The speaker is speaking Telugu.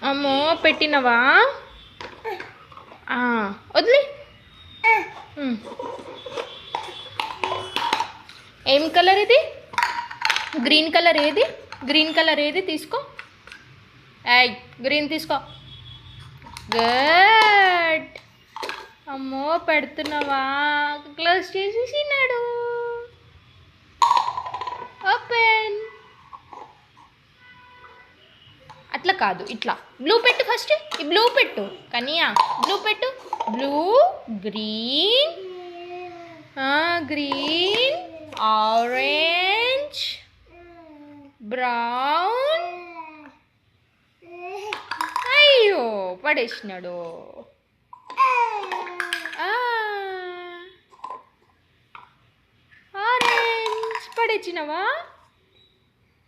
అమ్మో పెట్టినవా? వదిలే. ఏం కలర్ ఇది? గ్రీన్ కలర్ ఏది? గ్రీన్ కలర్ ఏది? తీసుకో. గ్రీన్ తీసుకో. గుడ్. అమ్మో పెడుతున్నావా? క్లోజ్ చేసేసినాడు. ఓపెన్. అట్లా కాదు, ఇట్లా. బ్లూ పెట్టు ఫస్ట్. ఈ బ్లూ పెట్టు కనియా. బ్లూ పెట్టు. Blue, green, green, orange, brown. అయ్యో పడేసినాడు. ఆరెంజ్ పడేసినవా?